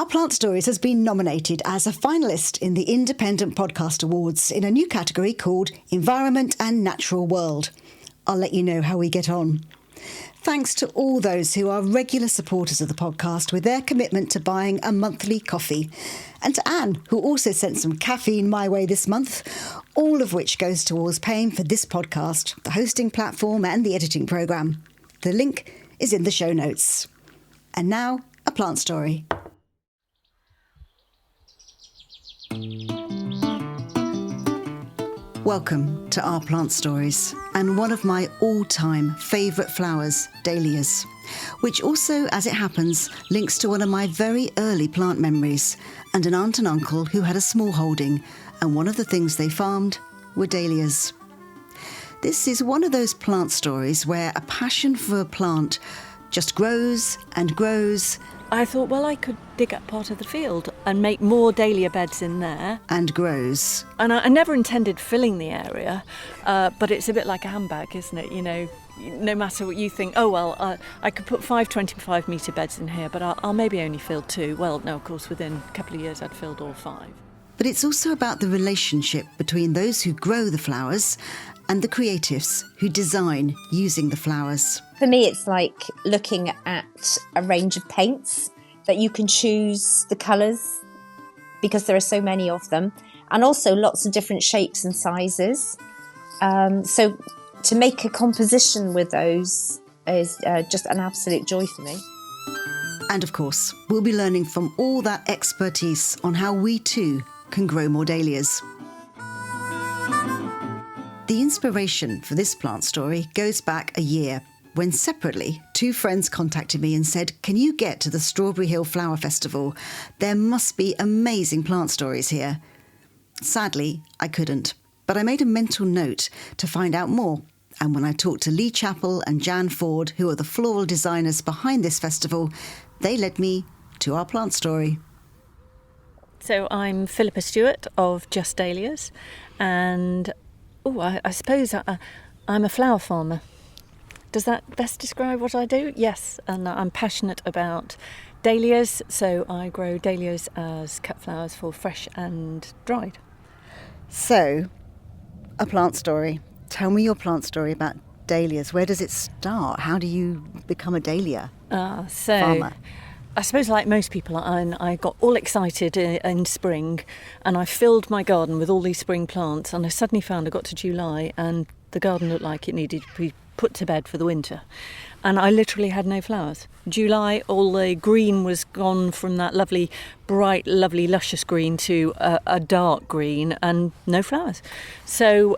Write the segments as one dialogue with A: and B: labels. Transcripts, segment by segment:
A: Our Plant Stories has been nominated as a finalist in the Independent Podcast Awards in a new category called Environment and Natural World. I'll let you know how we get on. Thanks to all those who are regular supporters of the podcast with their commitment to buying a monthly coffee. And to Anne, who also sent some caffeine my way this month, all of which goes towards paying for this podcast, the hosting platform and the editing programme. The link is in the show notes. And now, a plant story. Welcome to Our Plant Stories, and one of my all-time favourite flowers, dahlias, which also, as it happens, links to one of my very early plant memories, and an aunt and uncle who had a small holding, and one of the things they farmed were dahlias. This is one of those plant stories where a passion for a plant just grows and grows.
B: I thought, well, I could dig up part of the field and make more dahlia beds in there.
A: And grows.
B: And I never intended filling the area, but it's a bit like a handbag, isn't it? You know, no matter what you think, oh, well, I could put 5 25-metre beds in here, but I'll maybe only fill 2. Well, no, of course, within a couple of years I'd filled all 5.
A: But it's also about the relationship between those who grow the flowers and the creatives who design using the flowers.
C: For me, it's like looking at a range of paints that you can choose the colours because there are so many of them, and also lots of different shapes and sizes. So to make a composition with those is just an absolute joy for me.
A: And of course, we'll be learning from all that expertise on how we too can grow more dahlias. The inspiration for this plant story goes back a year when separately 2 friends contacted me and said, can you get to the Strawberry Hill Flower Festival? There must be amazing plant stories here. Sadly, I couldn't, but I made a mental note to find out more. And when I talked to Leigh Chappell and Jan Ford, who are the floral designers behind this festival, they led me to our plant story.
B: So I'm Philippa Stewart of Just Dahlias, and I suppose I'm a flower farmer. Does that best describe what I do? Yes, and I'm passionate about dahlias, so I grow dahlias as cut flowers for fresh and dried.
A: So, a plant story. Tell me your plant story about dahlias. Where does it start? How do you become a dahlia farmer?
B: I suppose like most people, I got all excited in spring and I filled my garden with all these spring plants, and I suddenly found I got to July and the garden looked like it needed to be put to bed for the winter. And I literally had no flowers. July, all the green was gone from that lovely, bright, lovely, luscious green to a dark green and no flowers. So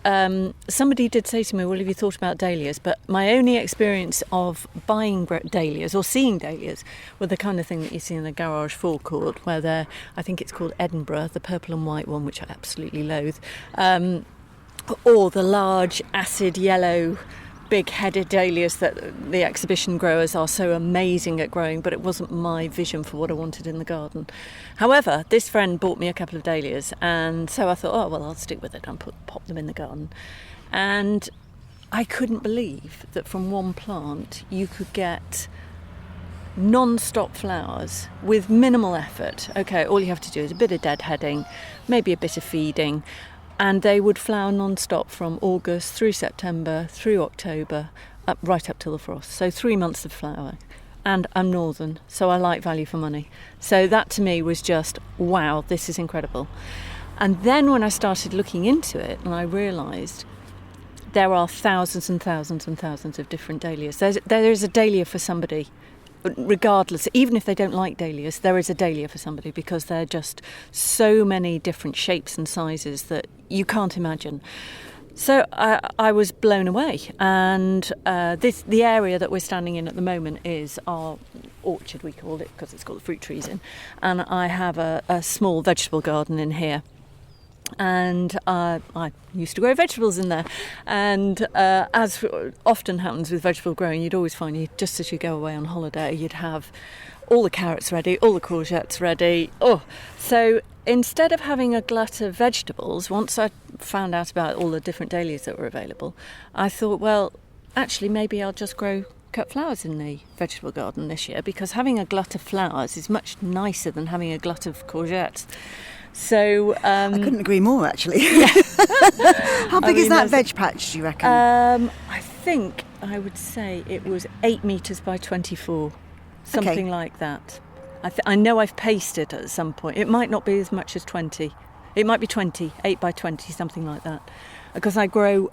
B: somebody did say to me, well, have you thought about dahlias? But my only experience of buying dahlias or seeing dahlias were the kind of thing that you see in the garage forecourt, where they're, I think it's called Edinburgh, the purple and white one, which I absolutely loathe, or the large acid yellow big-headed dahlias that the exhibition growers are so amazing at growing, but it wasn't my vision for what I wanted in the garden. However, this friend bought me a couple of dahlias, and so I thought, oh, well, I'll stick with it and pop them in the garden. And I couldn't believe that from one plant you could get non-stop flowers with minimal effort. Okay, all you have to do is a bit of deadheading, maybe a bit of feeding, and they would flower non-stop from August through September, through October, right up till the frost. So 3 months of flowering. And I'm northern, so I like value for money. So that to me was just, wow, this is incredible. And then when I started looking into it, and I realised there are thousands and thousands and thousands of different dahlias. There is a dahlia for somebody. Regardless, even if they don't like dahlias, there is a dahlia for somebody, because there are just so many different shapes and sizes that you can't imagine. So I was blown away, and the area that we're standing in at the moment is our orchard, we call it, because it's got the fruit trees in, and I have a small vegetable garden in here. And I used to grow vegetables in there, and as often happens with vegetable growing, you'd always find just as you go away on holiday, you'd have all the carrots ready, all the courgettes ready. So instead of having a glut of vegetables, once I found out about all the different dahlias that were available, I thought, well, actually maybe I'll just grow cut flowers in the vegetable garden this year, because having a glut of flowers is much nicer than having a glut of courgettes. So
A: I couldn't agree more, actually. How big is that veg patch, do you reckon?
B: I think I would say it was 8 metres by 24, something like that. I know I've pasted at some point. It might not be as much as 20. It might be 20, 8 by 20, something like that. Because I grow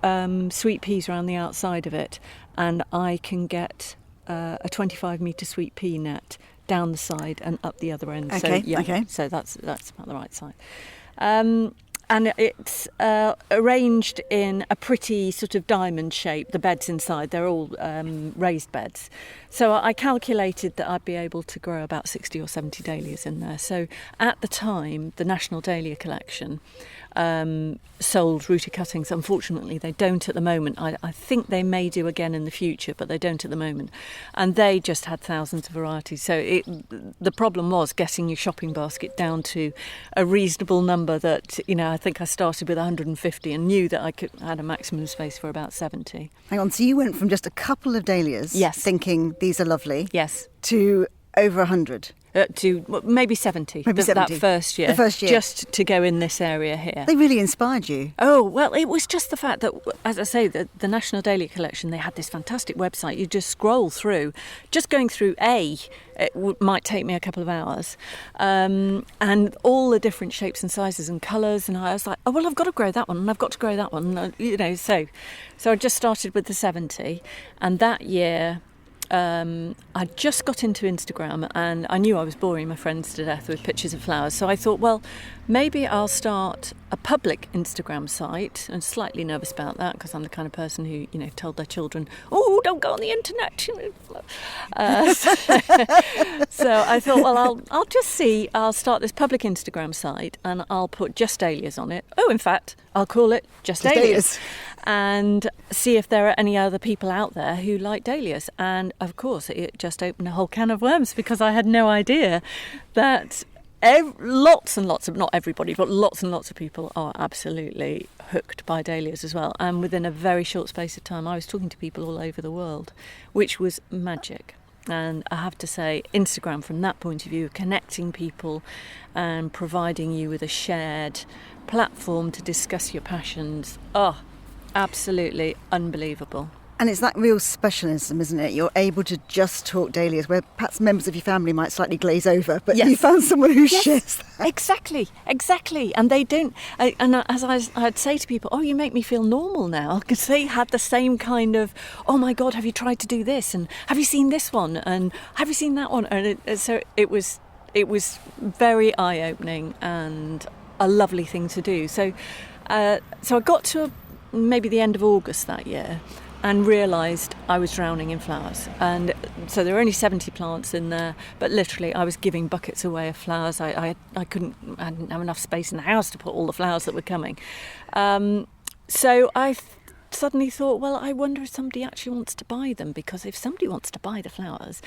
B: sweet peas around the outside of it, and I can get a 25 metre sweet pea net down the side and up the other end. So that's about the right side. And it's arranged in a pretty sort of diamond shape. The beds inside, they're all raised beds. So I calculated that I'd be able to grow about 60 or 70 dahlias in there. So at the time, the National Dahlia Collection sold rooted cuttings. Unfortunately, they don't at the moment. I think they may do again in the future, but they don't at the moment. And they just had thousands of varieties. So the problem was getting your shopping basket down to a reasonable number that, I think I started with 150 and knew that I had a maximum space for about 70.
A: Hang on, so you went from just a couple of dahlias,
B: yes,
A: thinking these are lovely,
B: yes,
A: to over 100.
B: To maybe 70.
A: Maybe 70.
B: That first year.
A: The first year.
B: Just to go in this area here.
A: They really inspired you.
B: Oh, well, it was just the fact that, as I say, the National Dahlia Collection, they had this fantastic website. You just scroll through. Just going through might take me a couple of hours. And all the different shapes and sizes and colours. And I was like, oh, well, I've got to grow that one and I've got to grow that one. So I just started with the 70. And that year, I just got into Instagram and I knew I was boring my friends to death with pictures of flowers. So I thought, well, maybe I'll start a public Instagram site. I'm slightly nervous about that because I'm the kind of person who, told their children, oh, don't go on the internet. So I thought, well, I'll just see. I'll start this public Instagram site and I'll put Just Dahlias on it. Oh, in fact, I'll call it Just Dahlias. And see if there are any other people out there who like dahlias. And of course, it just opened a whole can of worms because I had no idea that lots and lots of, not everybody, but lots and lots of people are absolutely hooked by dahlias as well. And within a very short space of time, I was talking to people all over the world, which was magic. And I have to say, Instagram, from that point of view, connecting people and providing you with a shared platform to discuss your passions, absolutely unbelievable.
A: And it's that real specialism, isn't it? You're able to just talk dahlias, where perhaps members of your family might slightly glaze over, but you found someone who shares that.
B: Exactly. And they don't. And as I'd say to people, oh, you make me feel normal now, because they had the same kind of, oh my God, have you tried to do this? And have you seen this one? And have you seen that one? And so it was very eye-opening and a lovely thing to do. So I got to maybe the end of August that year and realised I was drowning in flowers. And so there were only 70 plants in there, but literally I was giving buckets away of flowers. I didn't have enough space in the house to put all the flowers that were coming. So I suddenly thought, well, I wonder if somebody actually wants to buy them, because if somebody wants to buy the flowers,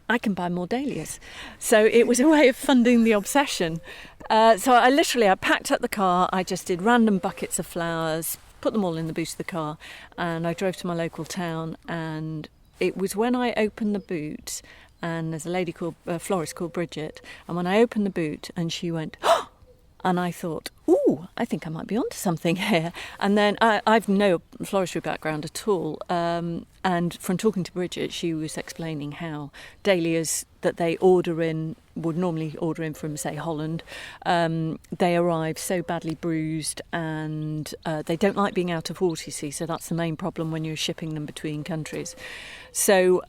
B: I can buy more dahlias. So it was a way of funding the obsession. So I packed up the car, I just did random buckets of flowers, put them all in the boot of the car, and I drove to my local town. And it was when I opened the boot, and there's a florist called Bridget, and when I opened the boot and she went, oh! And I thought, ooh, I think I might be onto something here. And then I've no floristry background at all. And from talking to Bridget, she was explaining how dahlias that they would normally order in from, say, Holland, they arrive so badly bruised, and they don't like being out of water, you see. So that's the main problem when you're shipping them between countries. So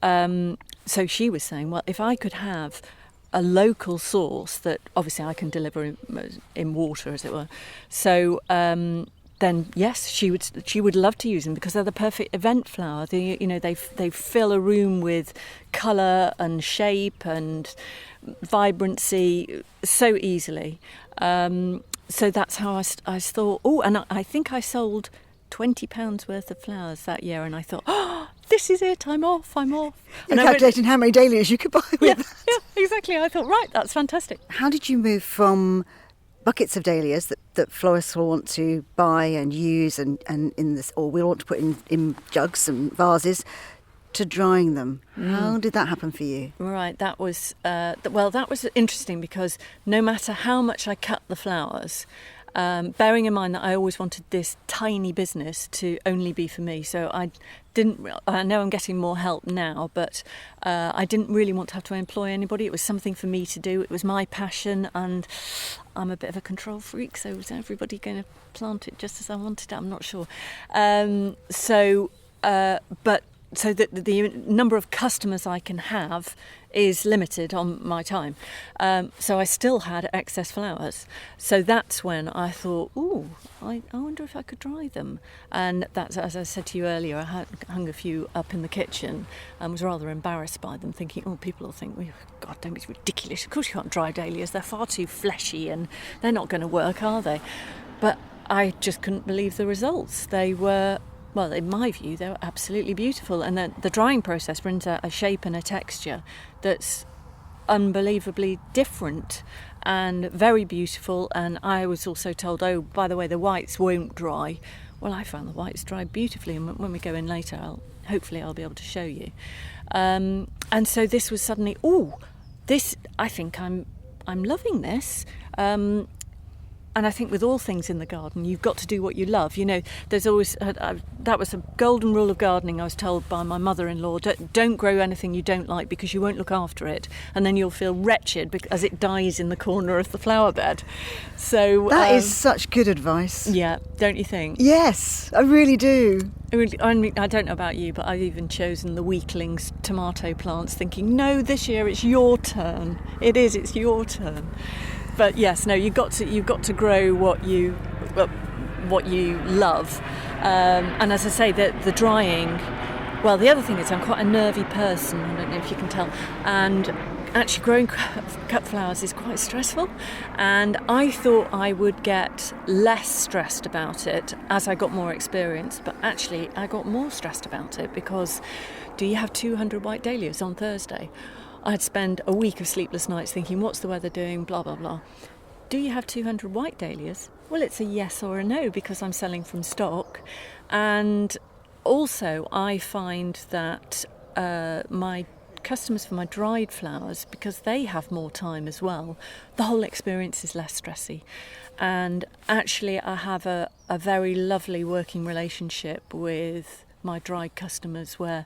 B: she was saying, well, if I could have a local source that obviously I can deliver in water, as it were. So then yes, she would love to use them, because they're the perfect event flower. They fill a room with colour and shape and vibrancy so easily. So that's how I thought. Oh, and I think I sold £20 worth of flowers that year, and I thought, oh, this is it, I'm off.
A: You're calculating how many dahlias you could buy with that.
B: Yeah, exactly. I thought, right, that's fantastic.
A: How did you move from buckets of dahlias that florists will want to buy and use and in this, or we'll want to put in jugs and vases, to drying them. How did that happen for you?
B: Right, that was that was interesting because no matter how much I cut the flowers, bearing in mind that I always wanted this tiny business to only be for me, so I know I'm getting more help now, but I didn't really want to have to employ anybody. It was something for me to do. It was my passion, and I'm a bit of a control freak, so was everybody going to plant it just as I wanted it? I'm not sure. So the number of customers I can have is limited on my time. So I still had excess flowers. So that's when I thought, I wonder if I could dry them. And that's, as I said to you earlier, I had hung a few up in the kitchen and was rather embarrassed by them, thinking, people will think, God, don't be ridiculous. Of course you can't dry dahlias. They're far too fleshy and they're not going to work, are they? But I just couldn't believe the results. They were... Well, in my view, they were absolutely beautiful. And then the drying process brings out a shape and a texture that's unbelievably different and very beautiful. And I was also told, by the way, the whites won't dry. Well, I found the whites dry beautifully. And when we go in later, hopefully I'll be able to show you. And so this was suddenly, I think I'm loving this. And I think with all things in the garden, you've got to do what you love. There's always, that was a golden rule of gardening I was told by my mother-in-law. Don't grow anything you don't like because you won't look after it. And then you'll feel wretched as it dies in the corner of the flower bed. So
A: that is such good advice.
B: Yeah, don't you think?
A: Yes, I really do.
B: I mean, I don't know about you, but I've even chosen the weaklings tomato plants thinking, no, this year it's your turn. It's your turn. But yes, no, you've got to grow what you love, and as I say, the drying. Well, the other thing is I'm quite a nervy person. I don't know if you can tell, and actually growing cut flowers is quite stressful. And I thought I would get less stressed about it as I got more experience, but actually I got more stressed about it because do you have 200 white dahlias on Thursday? I'd spend a week of sleepless nights thinking, what's the weather doing, blah, blah, blah. Do you have 200 white dahlias? Well, it's a yes or a no because I'm selling from stock. And also I find that my customers for my dried flowers, because they have more time as well, the whole experience is less stressy. And actually I have a very lovely working relationship with my dried customers where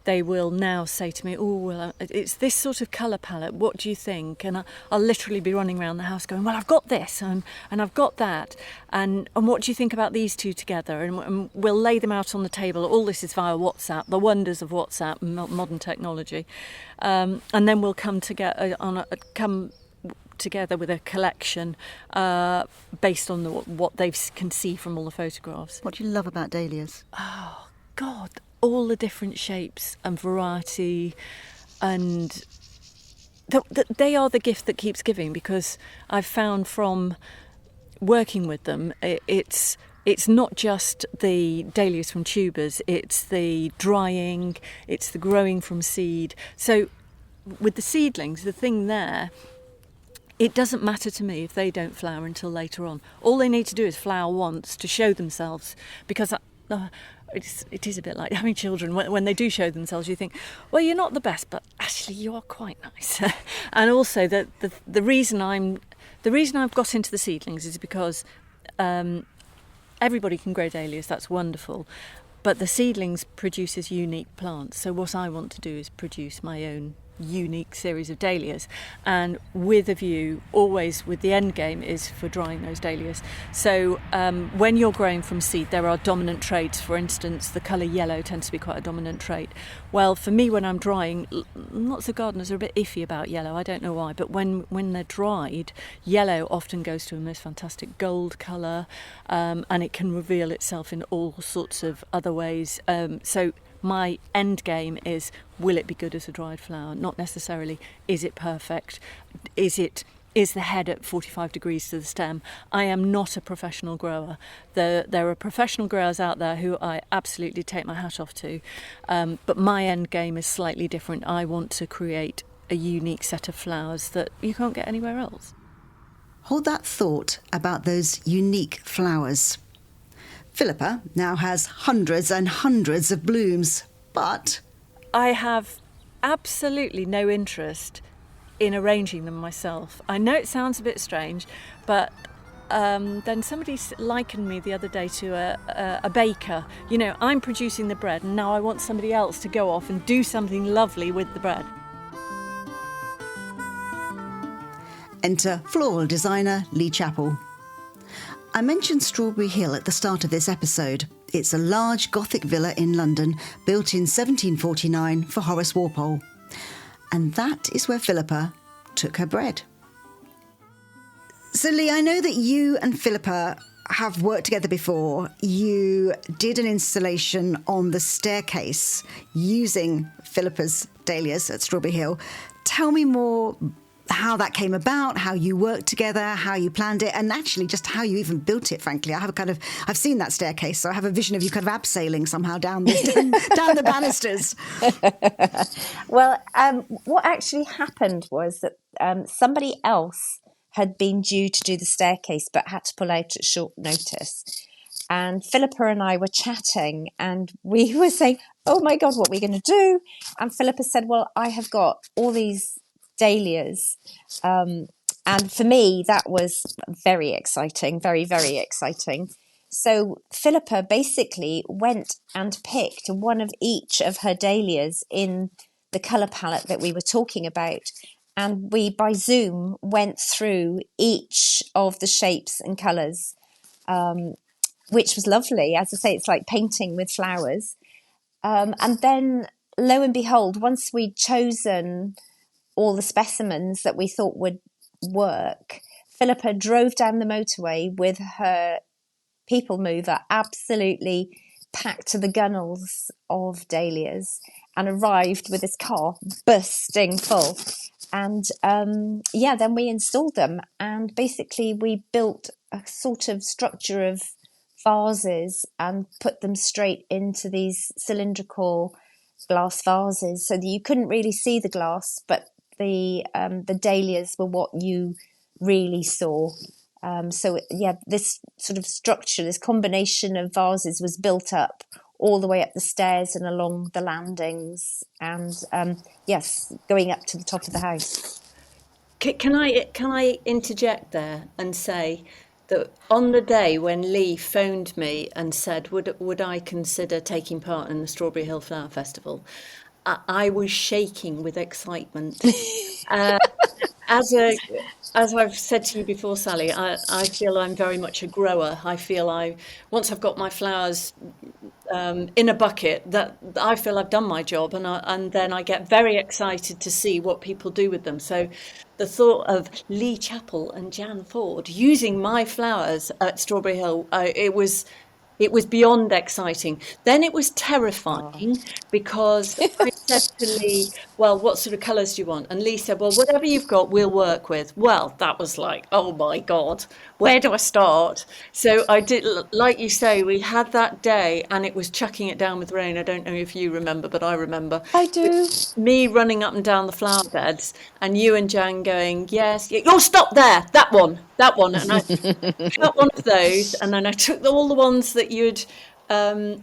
B: they will now say to me, it's this sort of colour palette, what do you think? And I'll literally be running around the house going, well, I've got this and I've got that. And what do you think about these two together? And we'll lay them out on the table. All this is via WhatsApp, the wonders of WhatsApp, modern technology. And then we'll come together with a collection based on what they can see from all the photographs.
A: What do you love about dahlias?
B: Oh, God. All the different shapes and variety, and they are the gift that keeps giving, because I've found from working with them, it's not just the dahlias from tubers, it's the drying, it's the growing from seed. So with the seedlings, the thing there, it doesn't matter to me if they don't flower until later on. All they need to do is flower once to show themselves, because it is a bit like having children. When they do show themselves, you think, well, you're not the best, but actually you are quite nice. And also the reason I've got into the seedlings is because everybody can grow dahlias. That's wonderful, but the seedlings produces unique plants. So what I want to do is produce my own unique series of dahlias, and with a view, always with the end game, is for drying those dahlias. So when you're growing from seed, there are dominant traits. For instance, the colour yellow tends to be quite a dominant trait. Well, for me, when I'm drying, lots of gardeners are a bit iffy about yellow. I don't know why, but when they're dried, yellow often goes to a most fantastic gold colour, and it can reveal itself in all sorts of other ways. So my end game is, will it be good as a dried flower? Not necessarily, is it perfect? Is the head at 45 degrees to the stem? I am not a professional grower. There are professional growers out there who I absolutely take my hat off to, but my end game is slightly different. I want to create a unique set of flowers that you can't get anywhere else.
A: Hold that thought about those unique flowers. Philippa now has hundreds and hundreds of blooms, but
B: I have absolutely no interest in arranging them myself. I know it sounds a bit strange, but then somebody likened me the other day to a baker. You know, I'm producing the bread, and now I want somebody else to go off and do something lovely with the bread.
A: Enter floral designer Leigh Chappell. I mentioned Strawberry Hill at the start of this episode. It's a large Gothic villa in London, built in 1749 for Horace Walpole. And that is where Philippa took her bread. So, Leigh, I know that you and Philippa have worked together before. You did an installation on the staircase using Philippa's Dahlias at Strawberry Hill. Tell me more how that came about, how you worked together, how you planned it, and actually just how you even built it, frankly. I've seen that staircase, so I have a vision of you kind of abseiling somehow down the banisters.
C: Well, what actually happened was that somebody else had been due to do the staircase but had to pull out at short notice. And Philippa and I were chatting and we were saying, oh my God, what are we going to do? And Philippa said, well, I have got all these dahlias. And for me, that was very exciting, very, very exciting. So Philippa basically went and picked one of each of her dahlias in the colour palette that we were talking about. And we, by Zoom, went through each of the shapes and colours, which was lovely. As I say, it's like painting with flowers. And then, lo and behold, once we'd chosen all the specimens that we thought would work, Philippa drove down the motorway with her people mover, absolutely packed to the gunnels of dahlias, and arrived with his car bursting full. And then we installed them, and basically we built a sort of structure of vases and put them straight into these cylindrical glass vases so that you couldn't really see the glass, but the dahlias were what you really saw. This sort of structure, this combination of vases was built up all the way up the stairs and along the landings, and going up to the top of the house.
B: Can I interject there and say that on the day when Leigh phoned me and said, would I consider taking part in the Strawberry Hill Flower Festival, I was shaking with excitement. As I've said to you before, Sally, I feel I'm very much a grower. I feel once I've got my flowers in a bucket, that I feel I've done my job, and then I get very excited to see what people do with them. So the thought of Leigh Chappell and Jan Ford using my flowers at Strawberry Hill, it was beyond exciting. Then it was terrifying because I said to Leigh, well, what sort of colours do you want? And Leigh said, well, whatever you've got, we'll work with. Well, that was like, oh my God, where do I start? So I did, like you say, we had that day and it was chucking it down with rain. I don't know if you remember, but I remember.
C: I do.
B: Me running up and down the flower beds and you and Jan going, yes, oh, stop there, that one. And I got one of those, and then I took all the ones that you'd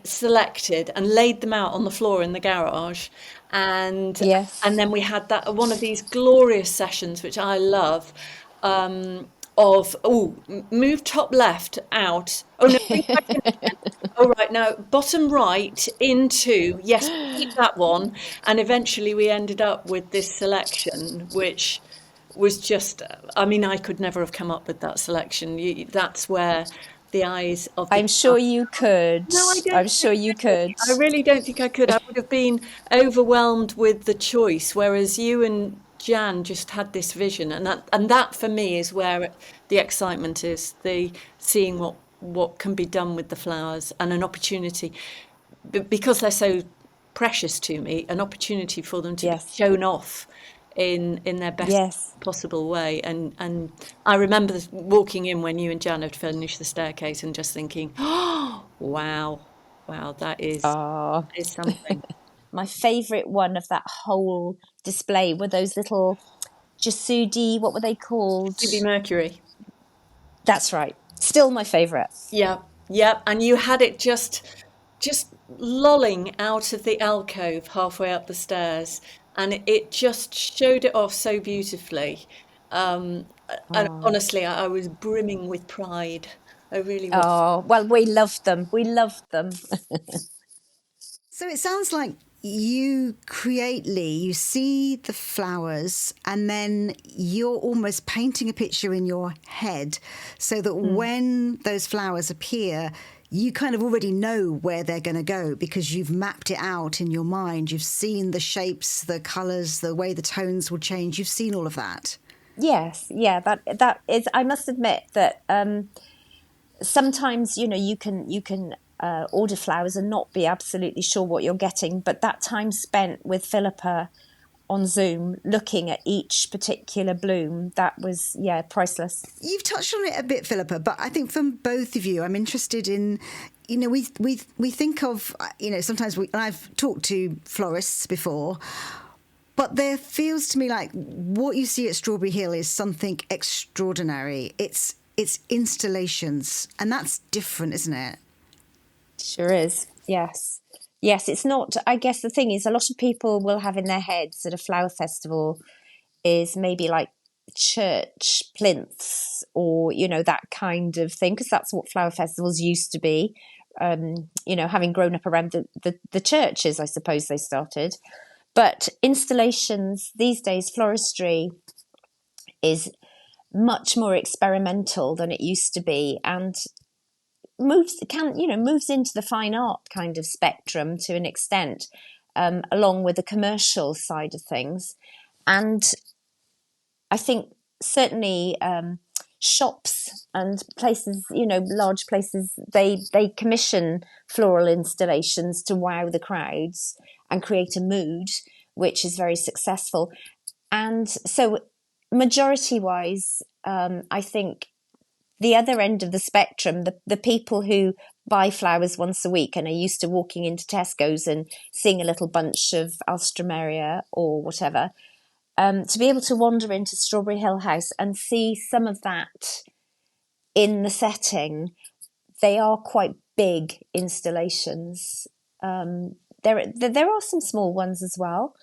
B: selected and laid them out on the floor in the garage. And then we had one of these glorious sessions, which I love, move top left out. Oh no, bring back in again. Oh right, now bottom right into, yes, keep that one. And eventually we ended up with this selection, which was just, I mean, I could never have come up with that selection. That's where the eyes of
C: I'm sure you could.
B: No, I don't.
C: I'm sure you could.
B: I really don't think I could. I would have been overwhelmed with the choice, whereas you and Jan just had this vision, and that for me is where the excitement is, the seeing what can be done with the flowers, and an opportunity, because they're so precious to me, an opportunity for them to be shown off in their best possible way. And I remember walking in when you and Jan had finished the staircase and just thinking, oh, wow, that is something.
C: My favourite one of that whole display were those little Jasudi, what were they called?
B: Jasudi Mercury.
C: That's right. Still my favourite.
B: Yeah. And you had it just lolling out of the alcove halfway up the stairs, and it just showed it off so beautifully. And
C: Oh,
B: honestly, I was brimming with pride. I really was.
C: oh, well, we loved them. We loved them.
A: So it sounds like you create, Leigh, you see the flowers and then you're almost painting a picture in your head so that when those flowers appear, you kind of already know where they're going to go because you've mapped it out in your mind. You've seen the shapes, the colours, the way the tones will change. You've seen all of that.
C: Yes, yeah, that is. I must admit that sometimes you can order flowers and not be absolutely sure what you're getting, but that time spent with Philippa on Zoom looking at each particular bloom, that was, yeah, priceless.
A: You've touched on it a bit, Philippa, but I think from both of you, I'm interested in, we think of, sometimes I've talked to florists before, but there feels to me like what you see at Strawberry Hill is something extraordinary. It's installations, and that's different, isn't it?
C: Sure is. Yes. Yes, it's not. I guess the thing is, a lot of people will have in their heads that a flower festival is maybe like church plinths or, that kind of thing, because that's what flower festivals used to be. Having grown up around the churches, I suppose they started. But installations these days, floristry is much more experimental than it used to be, and moves into the fine art kind of spectrum to an extent, along with the commercial side of things. And I think certainly shops and places, large places, they commission floral installations to wow the crowds and create a mood, which is very successful. And so majority wise, I think the other end of the spectrum, the people who buy flowers once a week and are used to walking into Tesco's and seeing a little bunch of alstroemeria or whatever, to be able to wander into Strawberry Hill House and see some of that in the setting, they are quite big installations. There are some small ones as well,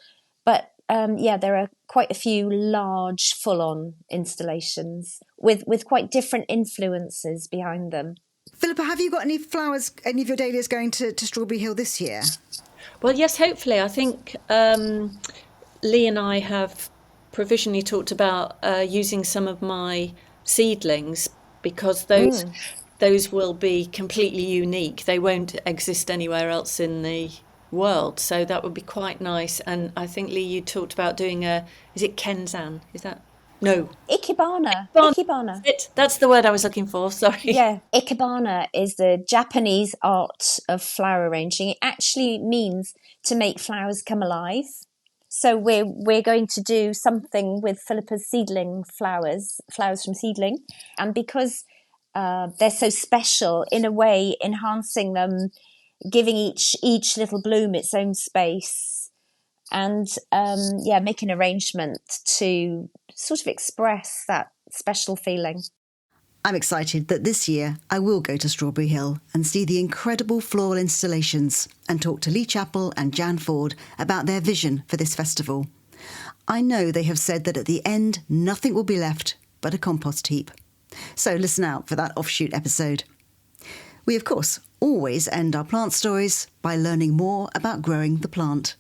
C: but there are quite a few large, full-on installations with quite different influences behind them.
A: Philippa, have you got any flowers, any of your dahlias going to Strawberry Hill this year?
B: Well, yes, hopefully. I think Leigh and I have provisionally talked about using some of my seedlings because those will be completely unique. They won't exist anywhere else in the world, so that would be quite nice. And I think, Leigh, you talked about doing is it Kenzan? Is that no?
C: Ikebana.
B: That's the word I was looking for. Sorry.
C: Yeah, Ikebana is the Japanese art of flower arranging. It actually means to make flowers come alive. So we're going to do something with Philippa's seedling flowers from seedling, and because they're so special, in a way, enhancing them, giving each little bloom its own space, and make an arrangement to sort of express that special feeling.
A: I'm excited that this year I will go to Strawberry Hill and see the incredible floral installations and talk to Leigh Chappell and Jan Ford about their vision for this festival. I know they have said that at the end nothing will be left but a compost heap. So listen out for that offshoot episode. We, of course, always end our plant stories by learning more about growing the plant.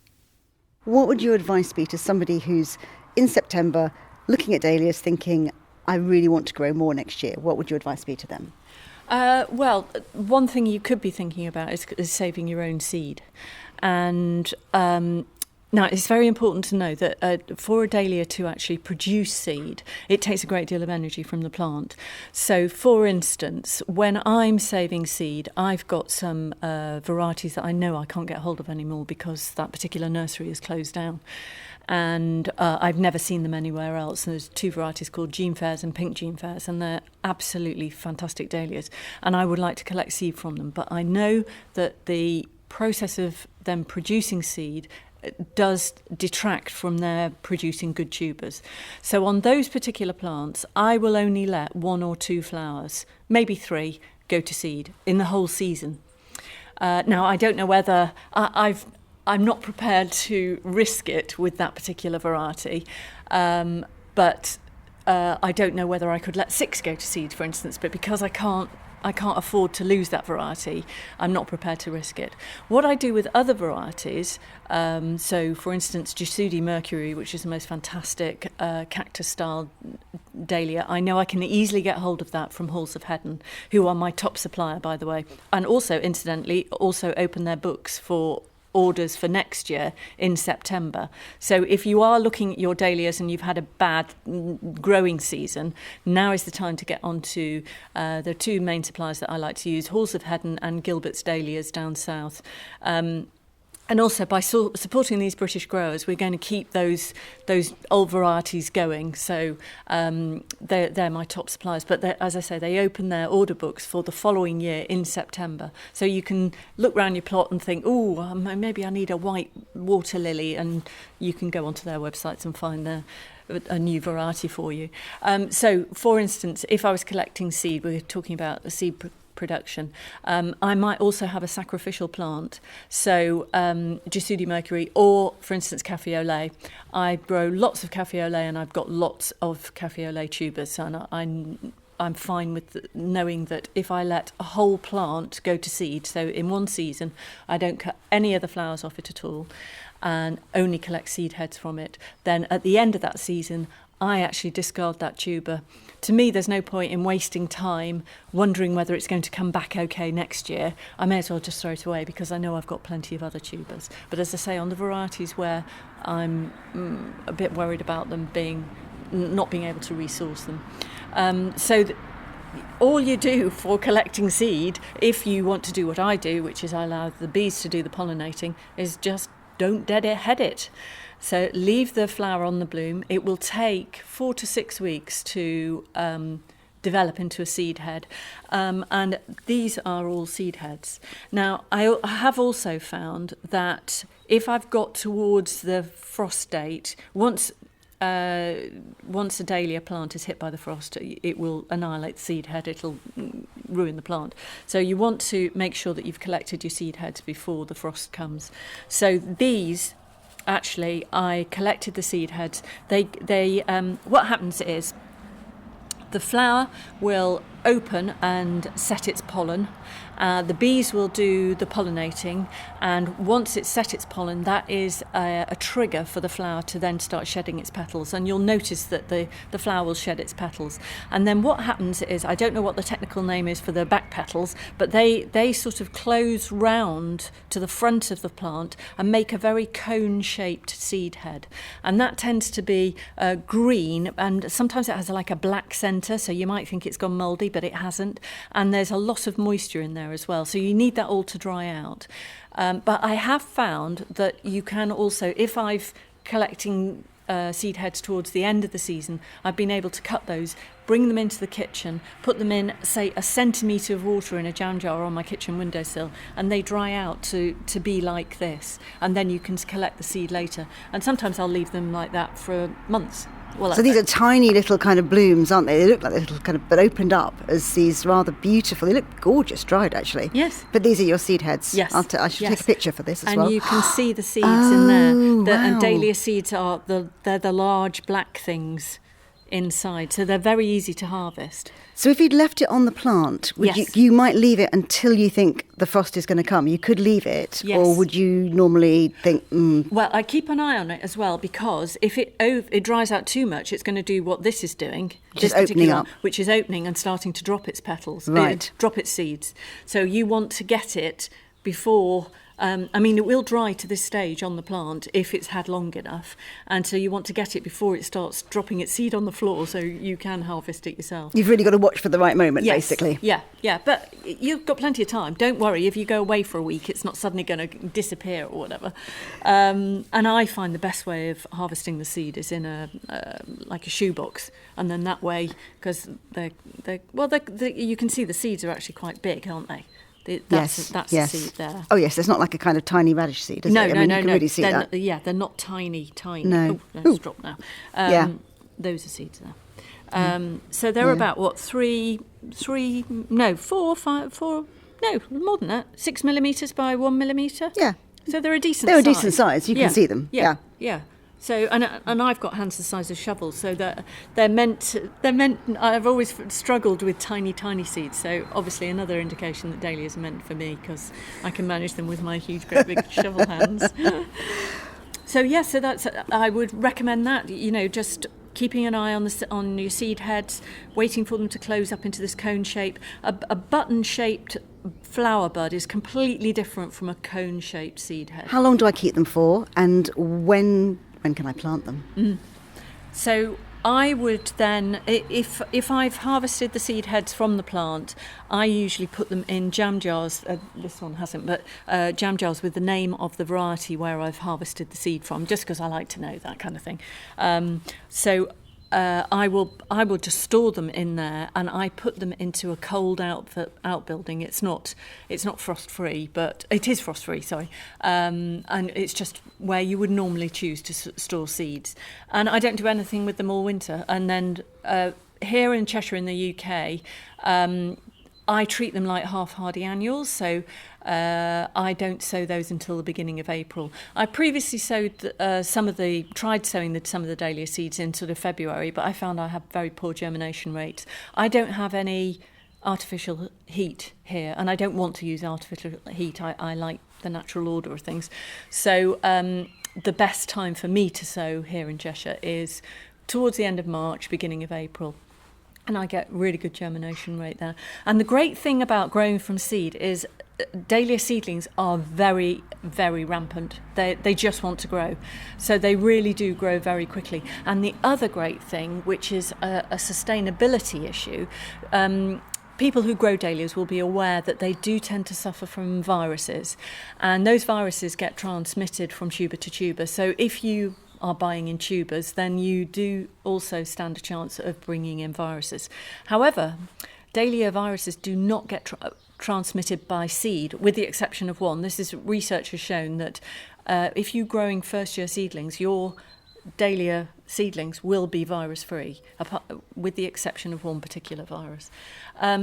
A: What would your advice be to somebody who's in September looking at dahlias thinking, I really want to grow more next year? What would your advice be to them?
B: Well, one thing you could be thinking about is saving your own seed. And now, it's very important to know that for a dahlia to actually produce seed, it takes a great deal of energy from the plant. So, for instance, when I'm saving seed, I've got some varieties that I know I can't get hold of anymore because that particular nursery is closed down. And I've never seen them anywhere else. And there's two varieties called Gene Fairs and Pink Gene Fairs, and they're absolutely fantastic dahlias. And I would like to collect seed from them. But I know that the process of them producing seed does detract from their producing good tubers. So on those particular plants, I will only let 1 or 2 flowers, maybe 3, go to seed in the whole season. Now, I don't know whether I'm not prepared to risk it with that particular variety, but I don't know whether I could let 6 go to seed, for instance, but because I can't afford to lose that variety, I'm not prepared to risk it. What I do with other varieties, so for instance, Jasudi Mercury, which is the most fantastic cactus-style dahlia, I know I can easily get hold of that from Halls of Heddon, who are my top supplier, by the way, and also, incidentally, also open their books for orders for next year in September. So if you are looking at your dahlias and you've had a bad growing season, now is the time to get onto the 2 main suppliers that I like to use, Halls of Heddon and Gilbert's Dahlias down south. And also, by supporting these British growers, we're going to keep those old varieties going. So they're my top suppliers. But as I say, they open their order books for the following year in September. So you can look around your plot and think, oh, maybe I need a white water lily. And you can go onto their websites and find a new variety for you. So, for instance, if I was collecting seed, we're talking about the seed production, I might also have a sacrificial plant, so Jasudi Mercury, or for instance Cafe au lait. I grow lots of Cafe au lait, and I've got lots of Cafe au lait tubers, and I'm fine with knowing that if I let a whole plant go to seed, so in one season I don't cut any of the flowers off it at all and only collect seed heads from it, then at the end of that season I actually discard that tuber. To me, there's no point in wasting time wondering whether it's going to come back okay next year. I may as well just throw it away because I know I've got plenty of other tubers. But as I say, on the varieties where I'm a bit worried about them not being able to resource them. All you do for collecting seed, if you want to do what I do, which is I allow the bees to do the pollinating, is just don't deadhead it. So leave the flower on the bloom. It will take 4 to 6 weeks to develop into a seed head. And these are all seed heads. Now, I have also found that if I've got towards the frost date, once a dahlia plant is hit by the frost, it will annihilate the seed head. It'll ruin the plant. So you want to make sure that you've collected your seed heads before the frost comes. So these... Actually, I collected the seed heads. What happens is the flower will open and set its pollen. The bees will do the pollinating, and once it's set its pollen, that is a trigger for the flower to then start shedding its petals, and you'll notice that the flower will shed its petals. And then what happens is, I don't know what the technical name is for the back petals, but they sort of close round to the front of the plant and make a very cone-shaped seed head. And that tends to be green, and sometimes it has like a black centre, so you might think it's gone mouldy, but it hasn't. And there's a lot of moisture in there as well, so you need that all to dry out. But I have found that you can also, if I've collecting seed heads towards the end of the season, I've been able to cut those, bring them into the kitchen, put them in, say, a centimetre of water in a jam jar on my kitchen windowsill, and they dry out to be like this. And then you can collect the seed later. And sometimes I'll leave them like that for months. Well,
A: so these are tiny little kind of blooms, aren't they? They look like little kind of, but opened up as these rather beautiful. They look gorgeous dried, actually.
B: Yes.
A: But these are your seed heads.
B: Yes.
A: I should take a picture for this as
B: and
A: well.
B: And you can see the seeds in there.
A: Wow.
B: And dahlia seeds are they're the large black things inside, so they're very easy to harvest.
A: So if you'd left it on the plant,
B: Yes.
A: you might leave it until you think the frost is going to come. You could leave it,
B: Yes.
A: or would you normally think?
B: Well, I keep an eye on it as well, because if it dries out too much, it's going to do what this is doing,
A: Just opening up,
B: which is opening and starting to drop its petals,
A: right?
B: Drop its seeds. So you want to get it before. It will dry to this stage on the plant if it's had long enough, and so you want to get it before it starts dropping its seed on the floor, so you can harvest it yourself.
A: You've really got to watch for the right moment,
B: Yes.
A: basically.
B: Yeah, but you've got plenty of time. Don't worry, if you go away for a week, it's not suddenly going to disappear or whatever. And I find the best way of harvesting the seed is in a shoebox, and then that way, because you can see the seeds are actually quite big, aren't they? That's the seed there.
A: Oh yes, there's not like a kind of tiny radish seed, is
B: No,
A: it?
B: no,
A: You can really see
B: they're
A: that.
B: they're not tiny.
A: No.
B: Oh, let's drop now. Those are seeds there. So they're about 4, no, more than that, 6 millimetres by 1 millimetre.
A: Yeah.
B: So they're a decent
A: They're
B: size.
A: a decent size. You can see them.
B: Yeah. So and I've got hands the size of shovels, so that they're meant. I've always struggled with tiny seeds. So obviously another indication that dahlias are meant for me, because I can manage them with my huge, great big shovel hands. So that's. I would recommend that. Just keeping an eye on your seed heads, waiting for them to close up into this cone shape. A button-shaped flower bud is completely different from a cone-shaped seed head.
A: How long do I keep them for, and when can I plant them?
B: So I would then, if I've harvested the seed heads from the plant, I usually put them in jam jars. This one hasn't, but jam jars with the name of the variety where I've harvested the seed from, just because I like to know that kind of thing. I will just store them in there, and I put them into a cold outbuilding. It's not frost free, but it is frost free. Sorry, and it's just where you would normally choose to store seeds. And I don't do anything with them all winter. And then here in Cheshire, in the UK, I treat them like half-hardy annuals, so I don't sow those until the beginning of April. I previously tried sowing some of the dahlia seeds in sort of February, but I found I have very poor germination rates. I don't have any artificial heat here, and I don't want to use artificial heat. I like the natural order of things. So the best time for me to sow here in Cheshire is towards the end of March, beginning of April. And I get really good germination rate there. And the great thing about growing from seed is dahlia seedlings are very, very rampant. They just want to grow. So they really do grow very quickly. And the other great thing, which is a sustainability issue, people who grow dahlias will be aware that they do tend to suffer from viruses. And those viruses get transmitted from tuber to tuber. So if you are buying in tubers, then you do also stand a chance of bringing in viruses. However, dahlia viruses do not get transmitted by seed, with the exception of one. Research has shown that if you're growing first-year seedlings, your dahlia seedlings will be virus-free, with the exception of one particular virus.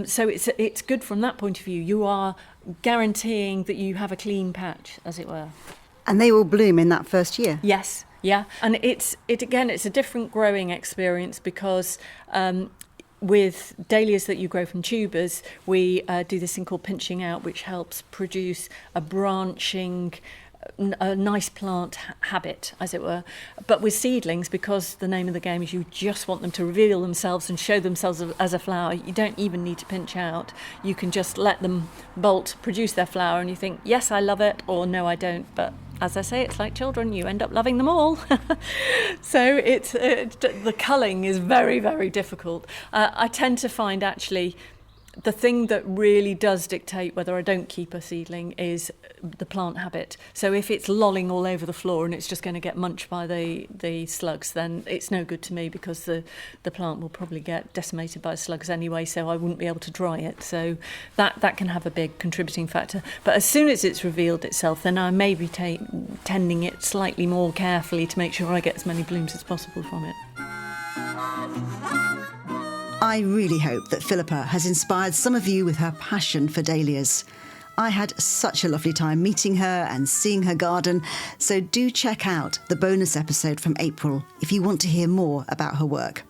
B: So it's good from that point of view. You are guaranteeing that you have a clean patch, as it were.
A: And they will bloom in that first year?
B: Yes. Yeah, and it's a different growing experience, because with dahlias that you grow from tubers, we do this thing called pinching out, which helps produce a branching, a nice plant habit, as it were. But with seedlings, because the name of the game is you just want them to reveal themselves and show themselves as a flower, you don't even need to pinch out. You can just let them bolt, produce their flower, and you think, yes, I love it, or no, I don't. But as I say, it's like children, you end up loving them all. So the culling is very, very difficult. I tend to find, actually, the thing that really does dictate whether I don't keep a seedling is the plant habit. So if it's lolling all over the floor and it's just going to get munched by the slugs, then it's no good to me, because the plant will probably get decimated by slugs anyway, so I wouldn't be able to dry it. So that can have a big contributing factor. But as soon as it's revealed itself, then I may be tending it slightly more carefully to make sure I get as many blooms as possible from it.
A: I really hope that Philippa has inspired some of you with her passion for dahlias. I had such a lovely time meeting her and seeing her garden, so do check out the bonus episode from April if you want to hear more about her work.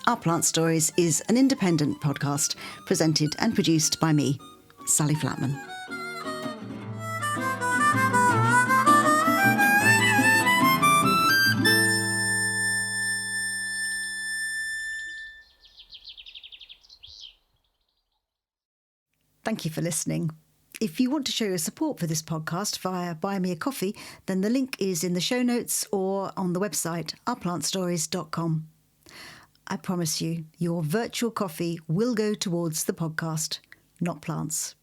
A: Our Plant Stories is an independent podcast presented and produced by me, Sally Flatman. Thank you for listening. If you want to show your support for this podcast via Buy Me a Coffee, then the link is in the show notes or on the website ourplantstories.com. I promise you, your virtual coffee will go towards the podcast, not plants.